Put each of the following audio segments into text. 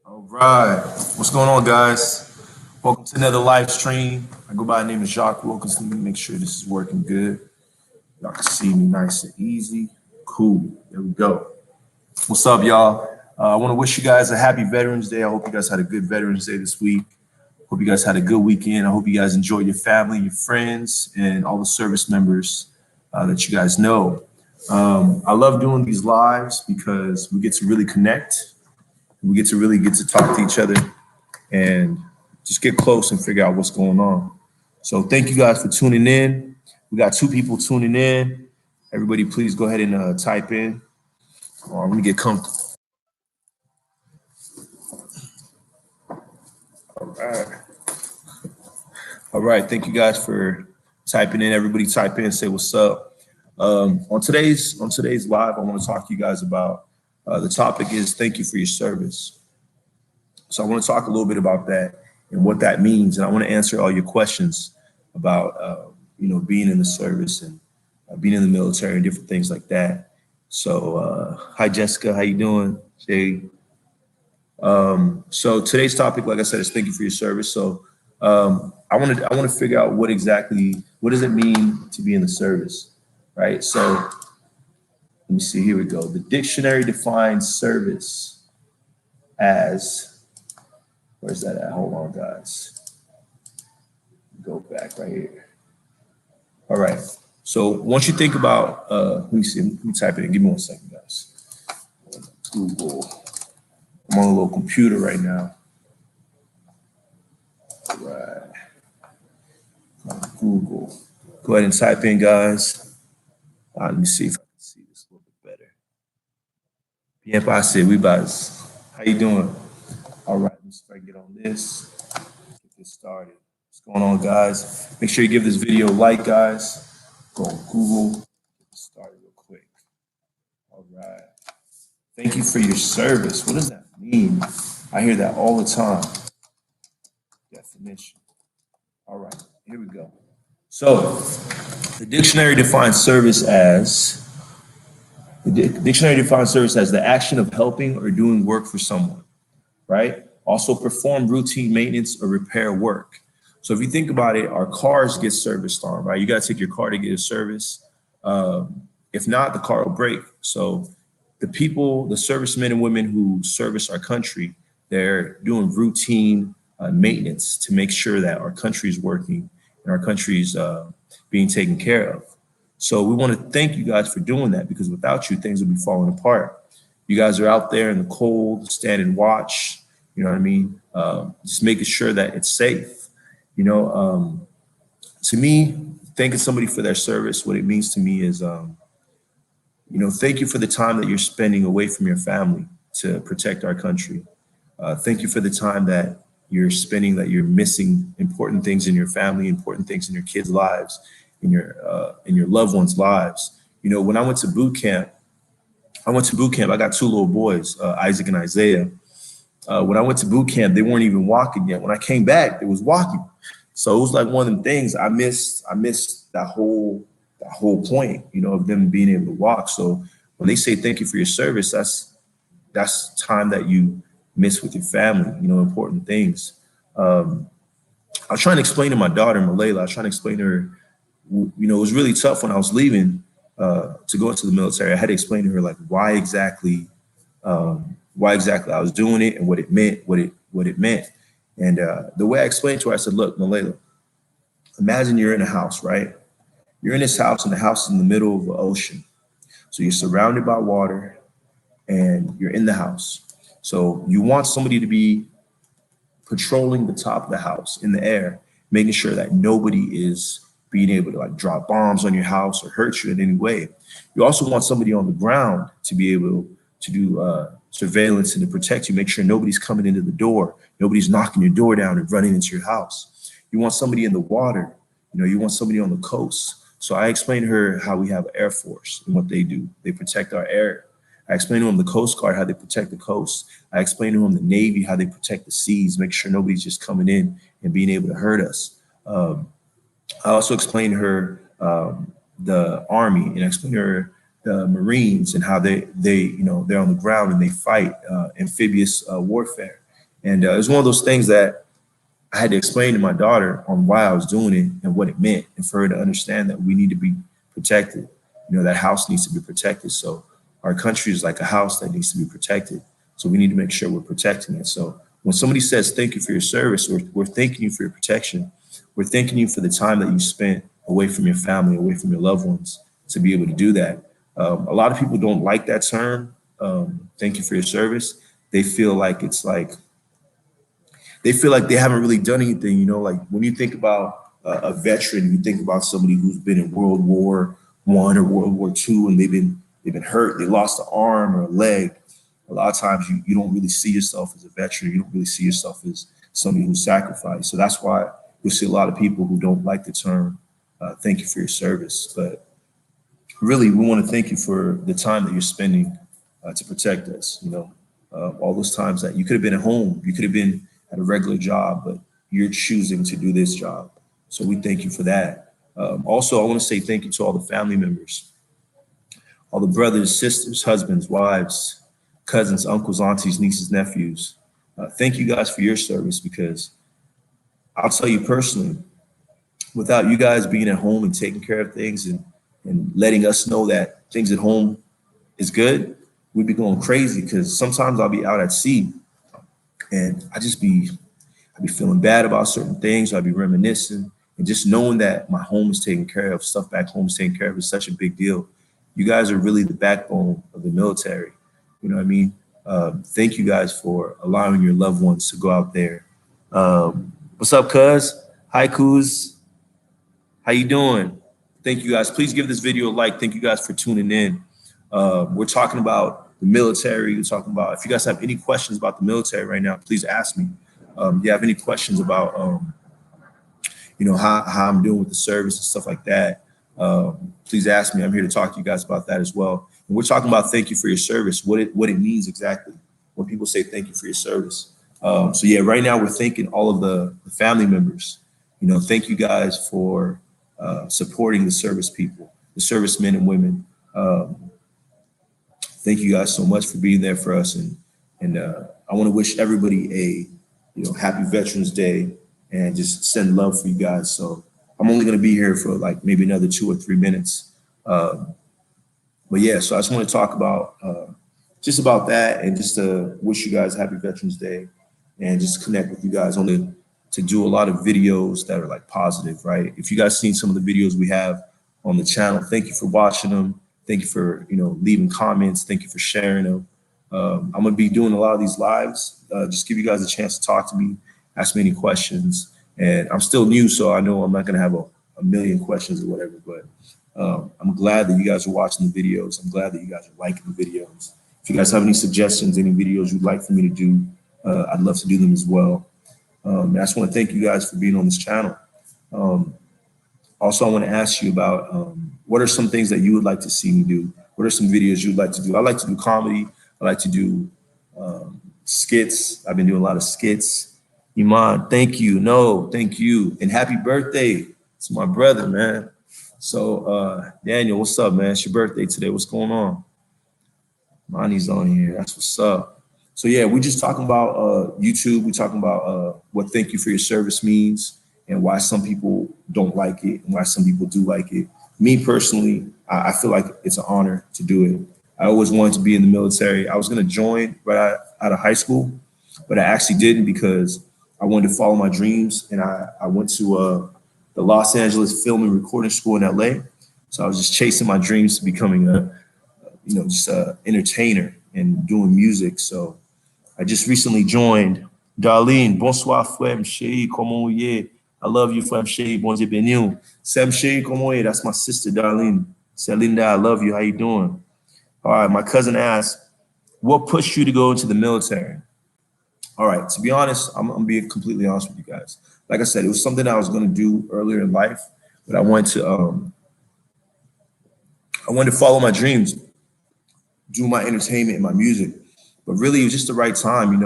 All right, what's going on, guys? Welcome to another live stream. I go by the name of Jacques. Wilkens. Let me make sure this is working good. Y'all can see me nice and easy. Cool. There we go. What's up, y'all? I want to wish you guys a happy Veterans Day. I hope you guys had a good Veterans Day this week. Hope you guys had a good weekend. I hope you guys enjoyed your family, your friends, and all the service members that you guys know. I love doing these lives because we get to really connect. We get to talk to each other and just get close and figure out what's going on. So thank you guys for tuning in. We got 2 people tuning in. Everybody, please go ahead and type in. Let me get comfortable. All right. Thank you guys for typing in. Everybody type in, say what's up. On today's live, I want to talk to you guys about the topic is thank you for your service. So I want to talk a little bit about that and what that means. And I want to answer all your questions about, being in the service and being in the military and different things like that. So hi, Jessica. How you doing? Jay. So today's topic, like I said, is thank you for your service. So I want to figure out what does it mean to be in the service, right? So let me see, here we go. The dictionary defines service as, where's that at? Hold on, guys. Go back right here. All right. So once you think about, let me type it in. Give me 1 second, guys. Google. I'm on a little computer right now. All right. Google. Go ahead and type in, guys. Let me see if I can see this a little bit better. Yep, I said we about. How you doing? All right. Let me see if I can get on this. Get this started. What's going on, guys? Make sure you give this video a like, guys. Go on Google. Get this started real quick. All right. Thank you for your service. What does that mean? I hear that all the time. Definition. All right, here we go. So the dictionary defines service as the action of helping or doing work for someone, right? Also perform routine maintenance or repair work. So if you think about it, our cars get serviced on, right? You got to take your car to get a service. If not, the car will break. So the servicemen and women who service our country, they're doing routine maintenance to make sure that our country is working and our country's being taken care of. So we want to thank you guys for doing that, because without you, things would be falling apart. You guys are out there in the cold, standing watch, you know what I mean? Just making sure that it's safe. To me, thanking somebody for their service, what it means to me is, thank you for the time that you're spending away from your family to protect our country. Thank you for the time that you're spending, that you're missing important things in your family, important things in your kids' lives, in your loved ones' lives. When I went to boot camp, I got 2 little boys, Isaac and Isaiah. When I went to boot camp, they weren't even walking yet. When I came back, they was walking. So it was like one of them things I missed that whole point, of them being able to walk. So when they say thank you for your service, that's time that you miss with your family, important things. I was trying to explain to my daughter, Malayla, it was really tough when I was leaving to go into the military. I had to explain to her like why exactly I was doing it and what it meant. And the way I explained to her, I said, look, Malayla, imagine you're in a house, right? You're in this house, and the house is in the middle of the ocean. So you're surrounded by water and you're in the house. So you want somebody to be patrolling the top of the house in the air, making sure that nobody is being able to like drop bombs on your house or hurt you in any way. You also want somebody on the ground to be able to do surveillance and to protect you, make sure nobody's coming into the door, nobody's knocking your door down and running into your house. You want somebody in the water, you want somebody on the coast. So I explained to her how we have Air Force and what they do. They protect our air. I explained to them the Coast Guard, how they protect the coast. I explained to them the Navy, how they protect the seas, make sure nobody's just coming in and being able to hurt us. I also explained to her the Army, and I explained to her Marines and how they're on the ground and they fight amphibious warfare. And it was one of those things that I had to explain to my daughter on why I was doing it and what it meant, and for her to understand that we need to be protected. That house needs to be protected. So our country is like a house that needs to be protected. So we need to make sure we're protecting it. So when somebody says thank you for your service, we're thanking you for your protection. We're thanking you for the time that you spent away from your family, away from your loved ones, to be able to do that. A lot of people don't like that term. Thank you for your service. They feel like they haven't really done anything. Like when you think about a veteran, you think about somebody who's been in World War I or World War II, and they've been hurt. They lost an arm or a leg. A lot of times you don't really see yourself as a veteran. You don't really see yourself as somebody who sacrificed. So that's why you'll see a lot of people who don't like the term thank you for your service. But really, we want to thank you for the time that you're spending to protect us. All those times that you could have been at home, you could have been at a regular job, but you're choosing to do this job. So we thank you for that. Also, I want to say thank you to all the family members, all the brothers, sisters, husbands, wives, cousins, uncles, aunties, nieces, nephews. Thank you guys for your service, because I'll tell you personally, without you guys being at home and taking care of things and letting us know that things at home is good, we'd be going crazy, because sometimes I'll be out at sea and I'd be feeling bad about certain things. I'd be reminiscing, and just knowing that my home is taken care of, stuff back home is taken care of, is such a big deal. You guys are really the backbone of the military. You know what I mean? Thank you guys for allowing your loved ones to go out there. What's up, cuz? Hi, cuz. How you doing? Thank you guys. Please give this video a like. Thank you guys for tuning in. We're talking about the military. We're talking about, if you guys have any questions about the military right now, please ask me. If you have any questions about, how I'm doing with the service and stuff like that, please ask me. I'm here to talk to you guys about that as well. And we're talking about thank you for your service, what it means exactly when people say thank you for your service. So yeah, right now we're thanking all of the family members. Thank you guys for supporting the service people, the servicemen and women. Thank you guys so much for being there for us, and I want to wish everybody a happy Veterans Day, and just send love for you guys. So I'm only going to be here for like maybe another 2 or 3 minutes, but yeah. So I just want to talk about just about that, and just to wish you guys happy Veterans Day, and just connect with you guys. Only to do a lot of videos that are like positive, right? If you guys seen some of the videos we have on the channel, thank you for watching them. Thank you for leaving comments. Thank you for sharing them. I'm gonna be doing a lot of these lives. Just give you guys a chance to talk to me, ask me any questions. And I'm still new, so I know I'm not gonna have a million questions or whatever. But I'm glad that you guys are watching the videos. I'm glad that you guys are liking the videos. If you guys have any suggestions, any videos you'd like for me to do, I'd love to do them as well. I just want to thank you guys for being on this channel. Also, I want to ask you about what are some things that you would like to see me do? What are some videos you'd like to do? I like to do comedy. I like to do skits. I've been doing a lot of skits. Iman, thank you. No, thank you. And happy birthday to my brother, man. So Daniel, what's up, man? It's your birthday today. What's going on? Monty's on here. That's what's up. So yeah, we're just talking about YouTube. We're talking about what thank you for your service means, and why some people don't like it and why some people do like it. Me personally, I feel like it's an honor to do it. I always wanted to be in the military. I was going to join right out of high school, but I actually didn't, because I wanted to follow my dreams. And I went to the Los Angeles Film and Recording School in LA. So I was just chasing my dreams to becoming just a entertainer and doing music. So I just recently joined. Darlene, bonsoir, frère chérie, comment est? I love you, frère chérie, bon Dieu béni. Sam chérie, comment est? That's my sister, Darlene. Celinda, I love you. How you doing? All right, my cousin asked, what pushed you to go into the military? All right, to be honest, I'm being completely honest with you guys. Like I said, it was something I was going to do earlier in life, but I wanted to follow my dreams, do my entertainment and my music. But really, it was just the right time,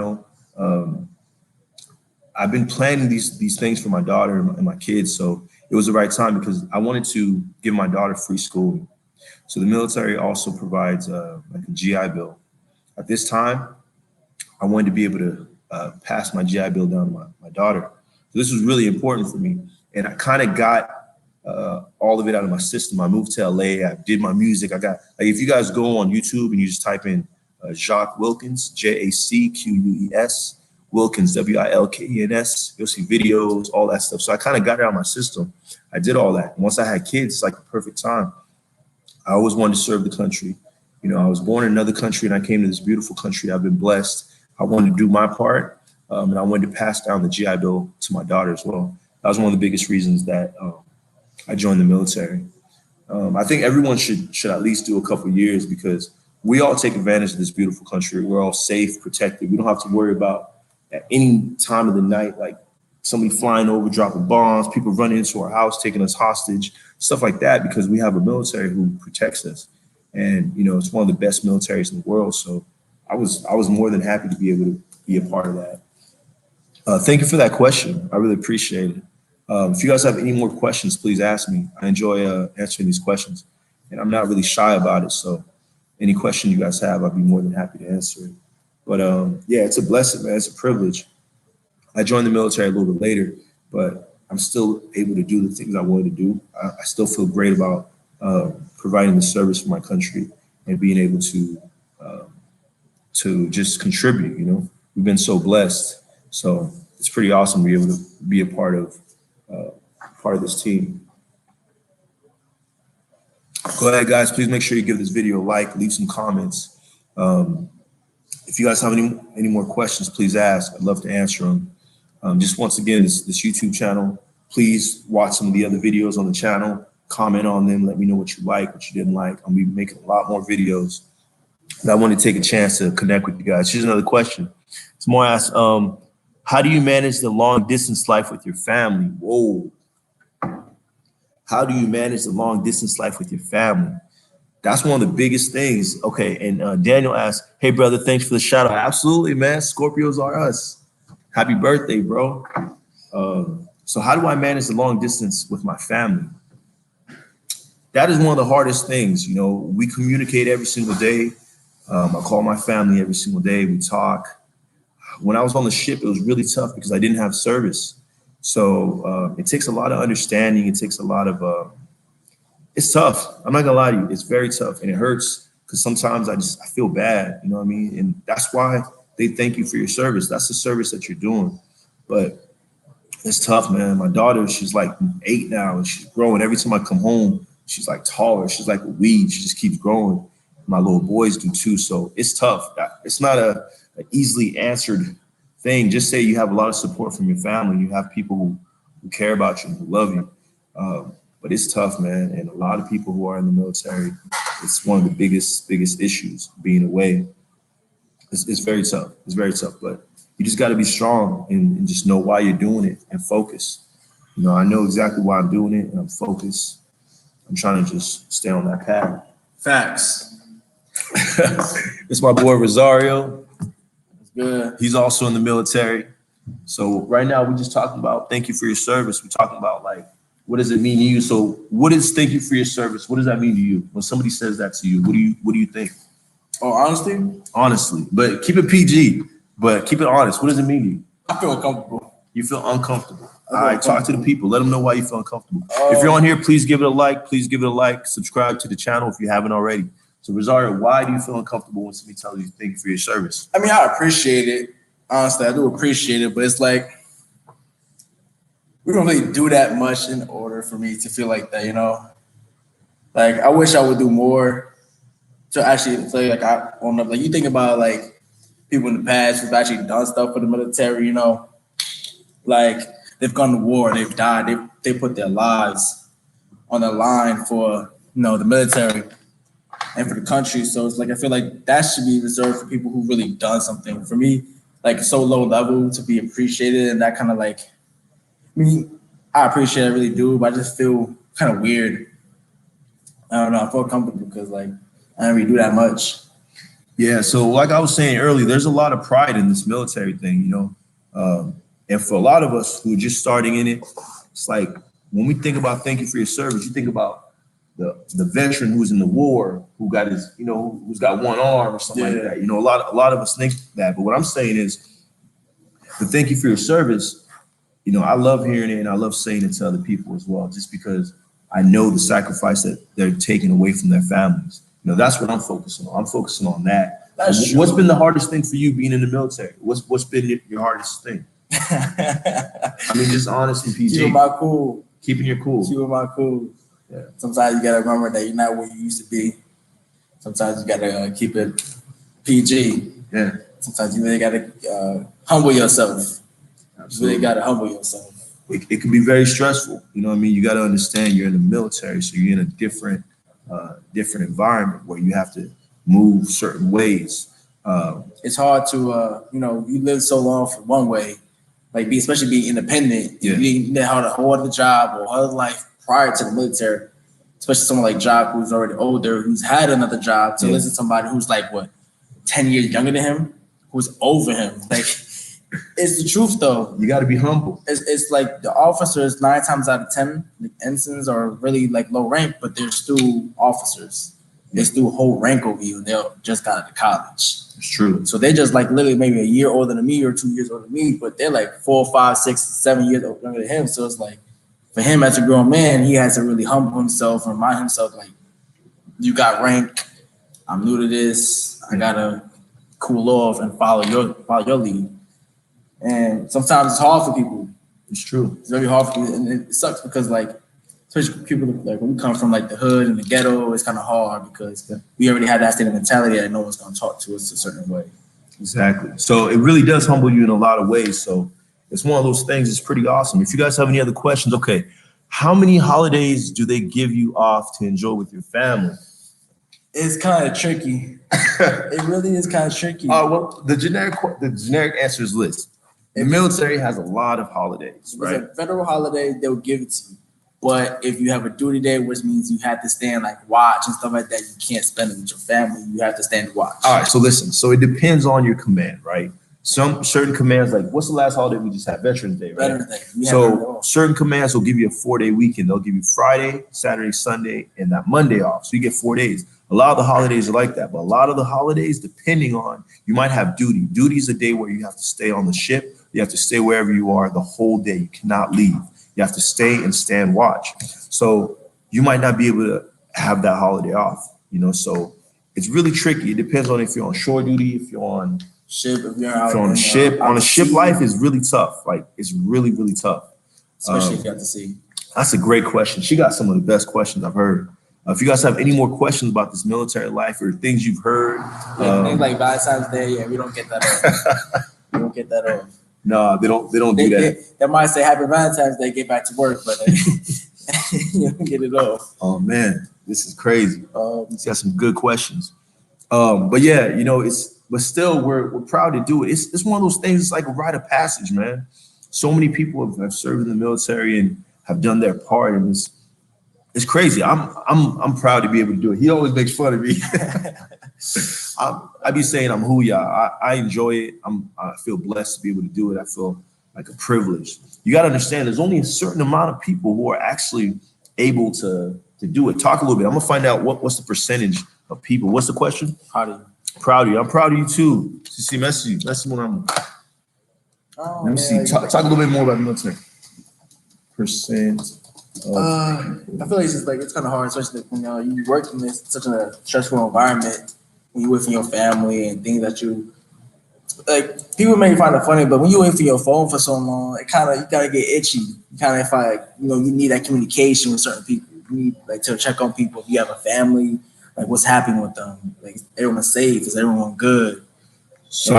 I've been planning these things for my daughter and my kids, so it was the right time, because I wanted to give my daughter free schooling. So the military also provides like a GI Bill. At this time, I wanted to be able to pass my GI Bill down to my daughter. So this was really important for me. And I kind of got all of it out of my system. I moved to LA. I did my music. I got, like, if you guys go on YouTube and you just type in Jacques Wilkens, Jacques, Wilkens, Wilkens, you'll see videos, all that stuff. So I kind of got it out of my system. I did all that. Once I had kids, it's like the perfect time. I always wanted to serve the country. You know, I was born in another country and I came to this beautiful country. I've been blessed. I wanted to do my part, and I wanted to pass down the GI Bill to my daughter as well. That was one of the biggest reasons that I joined the military. I think everyone should at least do a couple of years, because we all take advantage of this beautiful country. We're all safe, protected. We don't have to worry about at any time of the night, like somebody flying over, dropping bombs, people running into our house, taking us hostage, stuff like that, because we have a military who protects us. And, you know, it's one of the best militaries in the world. So I was more than happy to be able to be a part of that. Thank you for that question. I really appreciate it. If you guys have any more questions, please ask me. I enjoy answering these questions, and I'm not really shy about it. So any question you guys have, I'd be more than happy to answer it. But yeah, it's a blessing, man. It's a privilege. I joined the military a little bit later, but I'm still able to do the things I wanted to do. I still feel great about providing the service for my country and being able to just contribute. You know, we've been so blessed. So it's pretty awesome to be able to be a part of this team. Go ahead, guys. Please make sure you give this video a like, leave some comments. If you guys have any more questions, please ask. I'd love to answer them. Just once again, this YouTube channel, please watch some of the other videos on the channel, comment on them, let me know what you like, what you didn't like. I'll be making a lot more videos. And I want to take a chance to connect with you guys. Here's another question. Someone asked, how do you manage the long distance life with your family? Whoa. How do you manage the long distance life with your family? That's one of the biggest things. Okay, and Daniel asked, hey, brother, thanks for the shout out. Absolutely, man. Scorpios are us. Happy birthday, bro. So how do I manage the long distance with my family? That is one of the hardest things. You know, we communicate every single day. I call my family every single day. We talk. When I was on the ship, it was really tough because I didn't have service. So it takes a lot of understanding. It takes a lot of, it's tough. I'm not gonna lie to you. It's very tough and it hurts because sometimes I feel bad, you know what I mean? And that's why they thank you for your service. That's the service that you're doing. But it's tough, man. My daughter, she's like 8 now and she's growing. Every time I come home, she's like taller. She's like a weed. She just keeps growing. My little boys do too. So it's tough. It's not an easily answered thing. Just say you have a lot of support from your family. You have people who care about you, who love you. But it's tough, man. And a lot of people who are in the military, it's one of the biggest issues, being away. It's very tough. It's very tough. But you just got to be strong and just know why you're doing it and focus. You know, I know exactly why I'm doing it and I'm focused. I'm trying to just stay on that path. Facts. It's my boy Rosario. That's good. He's also in the military. So right now we're just talking about thank you for your service. We're talking about like, what does it mean to you? So what is thank you for your service? What does that mean to you? When somebody says that to you, what do you think? Oh, honestly? Honestly, but keep it PG, but keep it honest. What does it mean to you? I feel uncomfortable. You feel uncomfortable. All right, talk to the people. Let them know why you feel uncomfortable. If you're on here, please give it a like. Please give it a like. Subscribe to the channel if you haven't already. So Rosario, why do you feel uncomfortable when somebody tells you thank you for your service? I mean, I appreciate it. Honestly, I do appreciate it, but it's like, we don't really do that much in order for me to feel like that, you know? Like, I wish I would do more to actually play, like, I own up. Like, you think about, like, people in the past who've actually done stuff for the military, you know? Like, they've gone to war, they've died, they put their lives on the line for, you know, the military and for the country. So it's like, I feel like that should be reserved for people who really done something. For me, like, so low level to be appreciated and that kind of like, I mean, I appreciate it, I really do, but I just feel kind of weird. I don't know, I feel comfortable because like, I don't really do that much. Yeah, so like I was saying earlier, there's a lot of pride in this military thing, you know? And for a lot of us who are just starting in it, it's like, when we think about thank you for your service, you think about the veteran who's in the war, who got his, who's got one arm or something like that. A lot of us think that. But what I'm saying is, to thank you for your service. I love hearing it, and I love saying it to other people as well, just because I know the sacrifice that they're taking away from their families. That's what I'm focusing on. I'm focusing on that. What's been the hardest thing for you being in the military? What's been your hardest thing? I mean, just honestly, PG. Keeping my cool. Keeping your cool. Keeping my cool. Yeah. Sometimes you gotta remember that you're not where you used to be. Sometimes you gotta keep it PG. Yeah. Sometimes you really gotta humble yourself. Absolutely. You really gotta humble yourself. It can be very stressful. You got to understand you're in the military, so you're in a different environment where you have to move certain ways. It's hard to, you live so long for one way, especially being independent. Yeah. You didn't know how to hold the job or other life prior to the military, especially someone like Jacques, who's already older, who's had another job, to listen to somebody who's 10 years younger than him, who's over him. It's the truth, though. You got to be humble. It's like the officers, 9 times out of 10, the ensigns are really low rank, but they're still officers. They still hold rank over you, and they just got out of college. It's true. So they just literally maybe a year older than me or 2 years older than me, but they're 4, 5, 6, 7 years younger than him. So it's for him as a grown man, he has to really humble himself and remind himself, you got rank. I'm new to this. I gotta cool off and follow your lead. And sometimes it's hard for people. It's true. It's very hard for people, and it sucks because especially people when we come from the hood and the ghetto, it's kind of hard because we already have that state of mentality that no one's going to talk to us a certain way. Exactly. So it really does humble you in a lot of ways. So it's one of those things. It's pretty awesome. If you guys have any other questions, okay. How many holidays do they give you off to enjoy with your family? It's kind of tricky. It really is kind of tricky. Well, the generic answer is list. The military has a lot of holidays, right? If it's a federal holiday, they'll give it to you. But if you have a duty day, which means you have to stand watch and stuff like that, you can't spend it with your family. You have to stand and watch. All right, so listen. So it depends on your command, right? Some certain commands, what's the last holiday we just had? Veterans Day, right? Veterans Day. So certain commands will give you a 4-day weekend. They'll give you Friday, Saturday, Sunday, and that Monday off. So you get 4 days. A lot of the holidays are like that, but a lot of the holidays, depending on, you might have duty. Duty is a day where you have to stay on the ship. You have to stay wherever you are the whole day. You cannot leave. You have to stay and stand watch. So you might not be able to have that holiday off, so it's really tricky. It depends on if you're on shore duty, if you're on ship, if you're on a ship. On a ship, life is really tough. It's really, really tough. Especially if you have to see. That's a great question. She got some of the best questions I've heard. If you guys have any more questions about this military life or things you've heard. Things like Valentine's Day, we don't get that off. We don't get that off. No, they don't do that. They might say Happy Valentine's Day, get back to work, but you don't get it off. Oh man, this is crazy. He's got some good questions. But yeah, but still we're proud to do it. It's one of those things. It's like a rite of passage, man. So many people have served in the military and have done their part, and it's crazy. I'm proud to be able to do it. He always makes fun of me. I be saying I'm hooyah. I enjoy it. I feel blessed to be able to do it. I feel like a privilege. You got to understand, there's only a certain amount of people who are actually able to do it. Talk a little bit. I'm gonna find out what's the percentage of people. What's the question? Proud of you. Proud of you. I'm proud of you too. See, message when I'm. Let me see. Talk a little bit more about the military. Percent. I feel like it's kind of hard, especially when you work in such a stressful environment. When you're with your family and things that you people may find it funny, but when you wait for your phone for so long, you gotta get itchy. You kind of find you need that communication with certain people. You need to check on people. If you have a family, what's happening with them? Everyone's safe. Is everyone good? So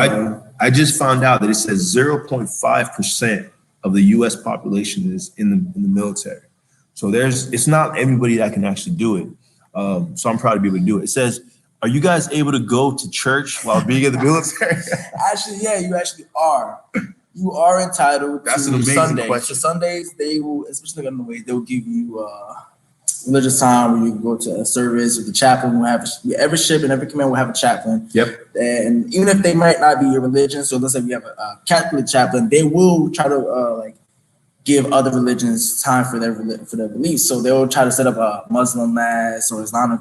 I just found out that it says 0.5% of the U.S. population is in the military. So it's not everybody that can actually do it. So I'm proud to be able to do it. It says, are you guys able to go to church while being in the military? Actually, yeah, you actually are. You are entitled That's to an amazing Sundays. question. So Sundays, they will, especially on the way, they'll give you religious time where you can go to a service with the chaplain. Will have every ship and every command will have a chaplain. Yep. And even if they might not be your religion, so let's say we have a Catholic chaplain, they will try to give other religions time for their beliefs. So they'll try to set up a Muslim mass or Islamic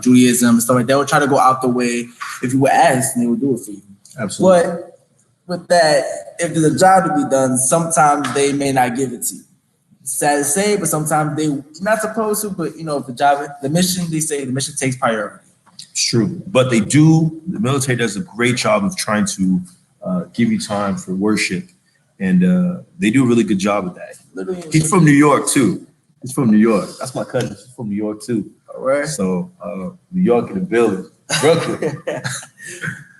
Judaism and stuff like that. They'll try to go out the way. If you were asked, they will do it for you. Absolutely. But with that, if there's a job to be done, sometimes they may not give it to you. It's sad to say, but sometimes they're not supposed to. But if the mission, they say the mission takes priority. It's true, but they do. The military does a great job of trying to give you time for worship, and they do a really good job of that. Literally, he's from New York too. He's from New York. That's my cousin. She's from New York too. All right. So New York in the building, Brooklyn.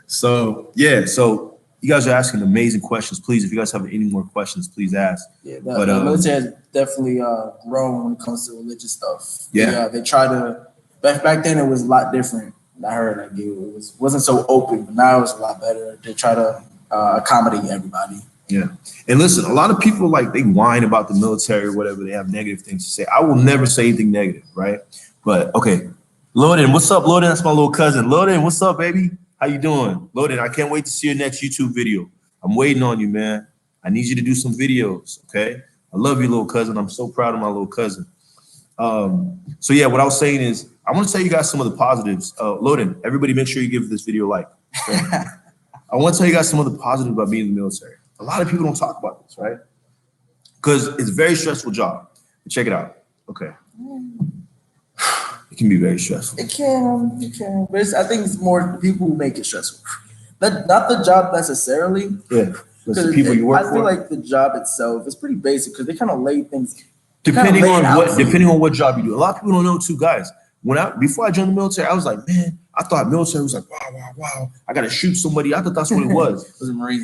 So yeah. So you guys are asking amazing questions. Please, if you guys have any more questions, please ask. Yeah, the military has definitely grown when it comes to religious stuff. Yeah. They try to. Back then, it was a lot different. I heard it wasn't so open, but now it's a lot better. They try to accommodate everybody. Yeah. And listen, a lot of people they whine about the military or whatever. They have negative things to say. I will never say anything negative, right? But okay. Loden, what's up, Loden? That's my little cousin. Loden, what's up, baby? How you doing? Loden, I can't wait to see your next YouTube video. I'm waiting on you, man. I need you to do some videos, okay? I love you, little cousin. I'm so proud of my little cousin. So yeah, what I was saying is, I want to tell you guys some of the positives. Loden, everybody make sure you give this video a like. Okay? I want to tell you guys some of the positives about being in the military. A lot of people don't talk about this, right? Because it's a very stressful job. Check it out. Okay. It can be very stressful. It can. But I think it's more people who make it stressful. Not the job necessarily. Yeah. The people you work for. I feel like the job itself is pretty basic because they kind of lay things. Depending on what job you do. A lot of people don't know too, guys. Before I joined the military, I was like, man, I thought military was like, wow. I gotta shoot somebody. I thought that's what it was. It was a Marine.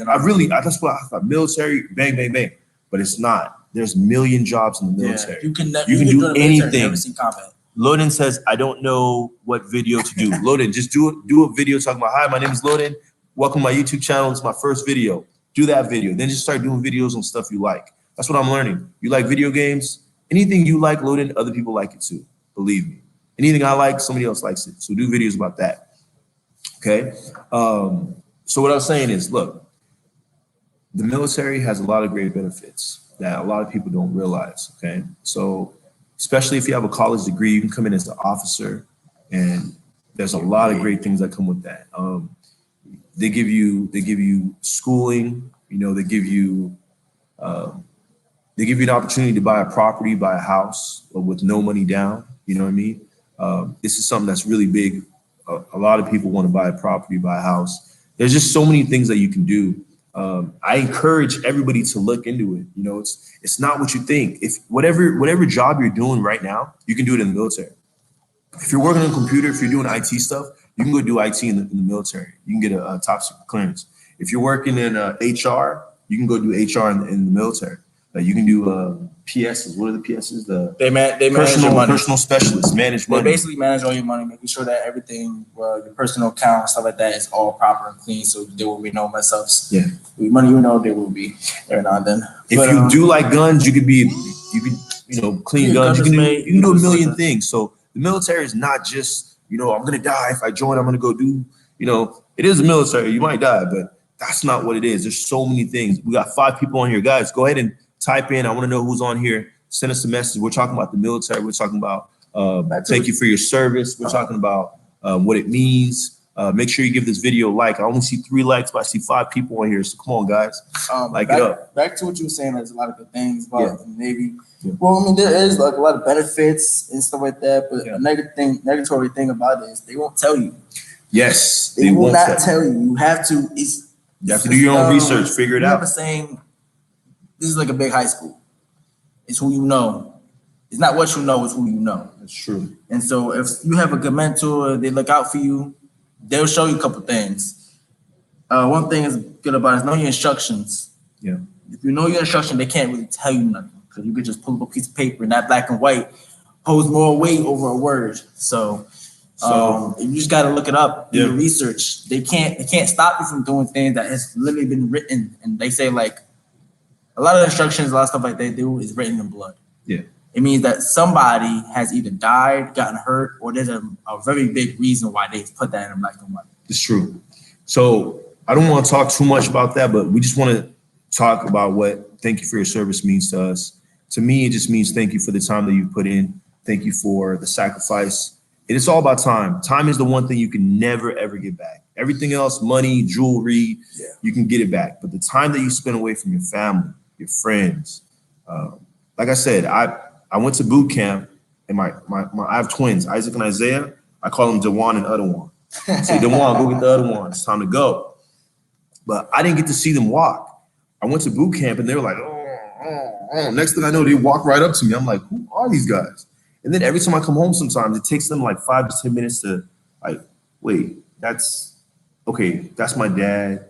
That's what I thought. Military, bang, bang, bang. But it's not. There's a million jobs in the military. Yeah, you can do anything. Never seen combat. Loden says, I don't know what video to do. Loden, just do a video talking about, hi, my name is Loden. Welcome to my YouTube channel. It's my first video. Do that video. Then just start doing videos on stuff you like. That's what I'm learning. You like video games? Anything you like, Loden, other people like it too. Believe me. Anything I like, somebody else likes it. So do videos about that. Okay. So what I was saying is, look, the military has a lot of great benefits that a lot of people don't realize. Okay. So especially if you have a college degree, you can come in as an officer, and there's a lot of great things that come with that. They give you schooling. They give you an opportunity to buy a property, buy a house with no money down. You know what I mean? This is something that's really big. A lot of people want to buy a property, buy a house. There's just so many things that you can do. I encourage everybody to look into it. It's not what you think. If whatever job you're doing right now, you can do it in the military. If you're working on a computer, if you're doing IT stuff, you can go do IT in the military. You can get a top secret clearance. If you're working in HR, you can go do HR in the military. You can do PSs. What are the PSs? They manage your money. Personal specialists manage money. They basically manage all your money, making sure that everything, your personal account and stuff like that, is all proper and clean, so there will be no mess ups. Yeah, money, there will be every now and then. If you do like guns, you could clean guns. You can do a million things. So the military is not just I'm gonna die if I join. I'm gonna go do. It is the military. You might die, but that's not what it is. There's so many things. We got 5 people on here, guys. Go ahead and type in. I want to know who's on here. Send us a message. We're talking about the military. We're talking about thank you for your service. We're talking about what it means. Make sure you give this video a like. I only see 3 likes, but I see 5 people on here. So come on, guys. It up. Back to what you were saying, there's a lot of good things about the Navy. Yeah. Well, there is a lot of benefits and stuff like that. But a negatory thing about it is they won't tell you. Yes. They will not tell you. You have to. You have to do your own research. Figure it out. I have a saying. This is like a big high school. It's who you know. It's not what you know, it's who you know. That's true. And so if you have a good mentor, they look out for you, they'll show you a couple things. One thing is good about it is know your instructions. Yeah. If you know your instruction, they can't really tell you nothing because you could just pull up a piece of paper and that black and white holds more weight over a word. So you just got to look it up, do your research. They can't stop you from doing things that has literally been written. And they say a lot of instructions, a lot of stuff like they do is written in blood. Yeah. It means that somebody has either died, gotten hurt, or there's a very big reason why they put that in black and white. It's true. So I don't want to talk too much about that, but we just want to talk about what thank you for your service means to us. To me, it just means thank you for the time that you've put in. Thank you for the sacrifice. And it's all about time. Time is the one thing you can never, ever get back. Everything else, money, jewelry, you can get it back. But the time that you spend away from your family, your friends, like I said, I went to boot camp, and I have twins, Isaac and Isaiah. I call them Dewan and Adawan. I say, Dewan, go get the other one. It's time to go. But I didn't get to see them walk. I went to boot camp, and they were like, oh. Next thing I know, they walk right up to me. I'm like, who are these guys? And then every time I come home, sometimes it takes them like 5 to 10 minutes to like, wait, that's my dad.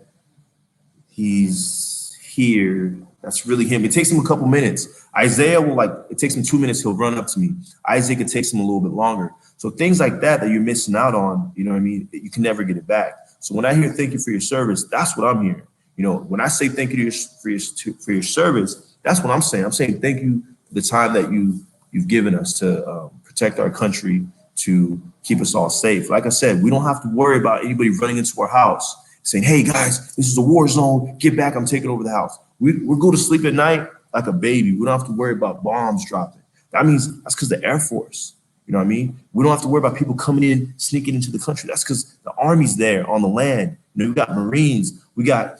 He's here. That's really him. It takes him a couple minutes. Isaiah will it takes him 2 minutes. He'll run up to me. Isaac, it takes him a little bit longer. So things like that you're missing out on, you know what I mean? You can never get it back. So when I hear thank you for your service, that's what I'm hearing. You know, when I say thank you for your service, that's what I'm saying. I'm saying thank you for the time that you've given us to protect our country, to keep us all safe. Like I said, we don't have to worry about anybody running into our house saying, hey guys, this is a war zone, get back, I'm taking over the house. We'll go to sleep at night like a baby. We don't have to worry about bombs dropping. That means that's because the Air Force, you know what I mean? We don't have to worry about people coming in, sneaking into the country. That's because the Army's there on the land. You know, we got Marines, we got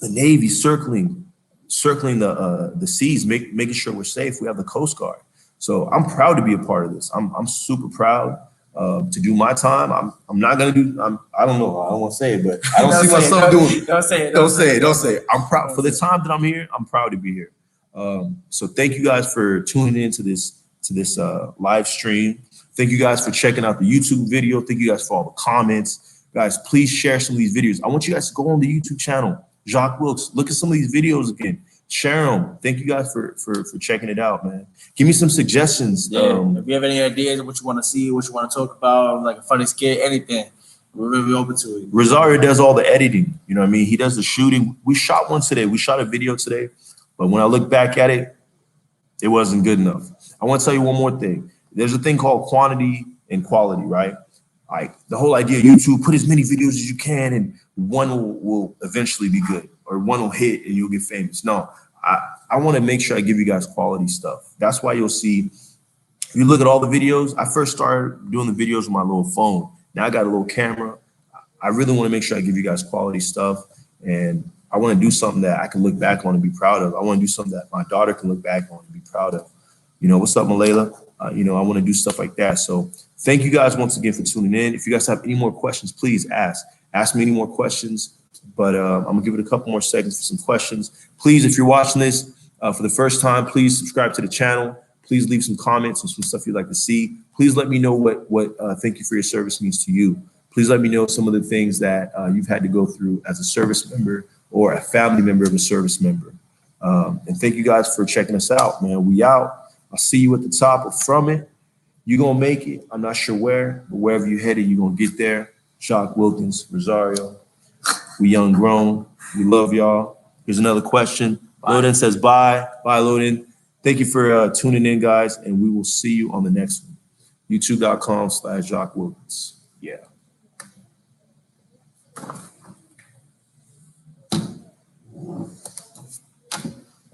the Navy circling the seas, making sure we're safe. We have the Coast Guard. So I'm proud to be a part of this. I'm super proud to do my time. I'm not gonna do. I don't know. I don't want to say it, but I don't see myself doing it. Don't say it. Don't say it. I'm proud for the time that I'm here. I'm proud to be here. So thank you guys for tuning in to this live stream. Thank you guys for checking out the YouTube video. Thank you guys for all the comments. Guys, please share some of these videos. I want you guys to go on the YouTube channel, Jacques Wilkes. Look at some of these videos again. Share them. Thank you guys for checking it out, man. Give me some suggestions. Yeah. If you have any ideas of what you want to see, what you want to talk about, like a funny skit, anything, we're really open to it. Rosario does all the editing. You know what I mean? He does the shooting. We shot one today. We shot a video today. But when I look back at it, it wasn't good enough. I want to tell you one more thing. There's a thing called quantity and quality, right? Like the whole idea of YouTube, put as many videos as you can and one will eventually be good or one will hit and you'll get famous. No, I want to make sure I give you guys quality stuff. That's why you'll see, if you look at all the videos, I first started doing the videos with my little phone. Now I got a little camera. I really want to make sure I give you guys quality stuff. And I want to do something that I can look back on and be proud of. I want to do something that my daughter can look back on and be proud of. You know, what's up, Malayla? You know, I want to do stuff like that. So thank you guys once again for tuning in. If you guys have any more questions, please ask. Ask me any more questions. But I'm going to give it a couple more seconds for some questions. Please, if you're watching this for the first time, please subscribe to the channel. Please leave some comments and some stuff you'd like to see. Please let me know what thank you for your service means to you. Please let me know some of the things that you've had to go through as a service member or a family member of a service member. And thank you guys for checking us out, man. We out. I'll see you at the top or from it. You're going to make it. I'm not sure where, but wherever you're headed, you're going to get there. Jacques, Wilkens, Rosario. We young grown. We love y'all. Here's another question. Loden says bye. Bye, Loden. Thank you for tuning in, guys, and we will see you on the next one. YouTube.com/Jacques Wilkens. Yeah.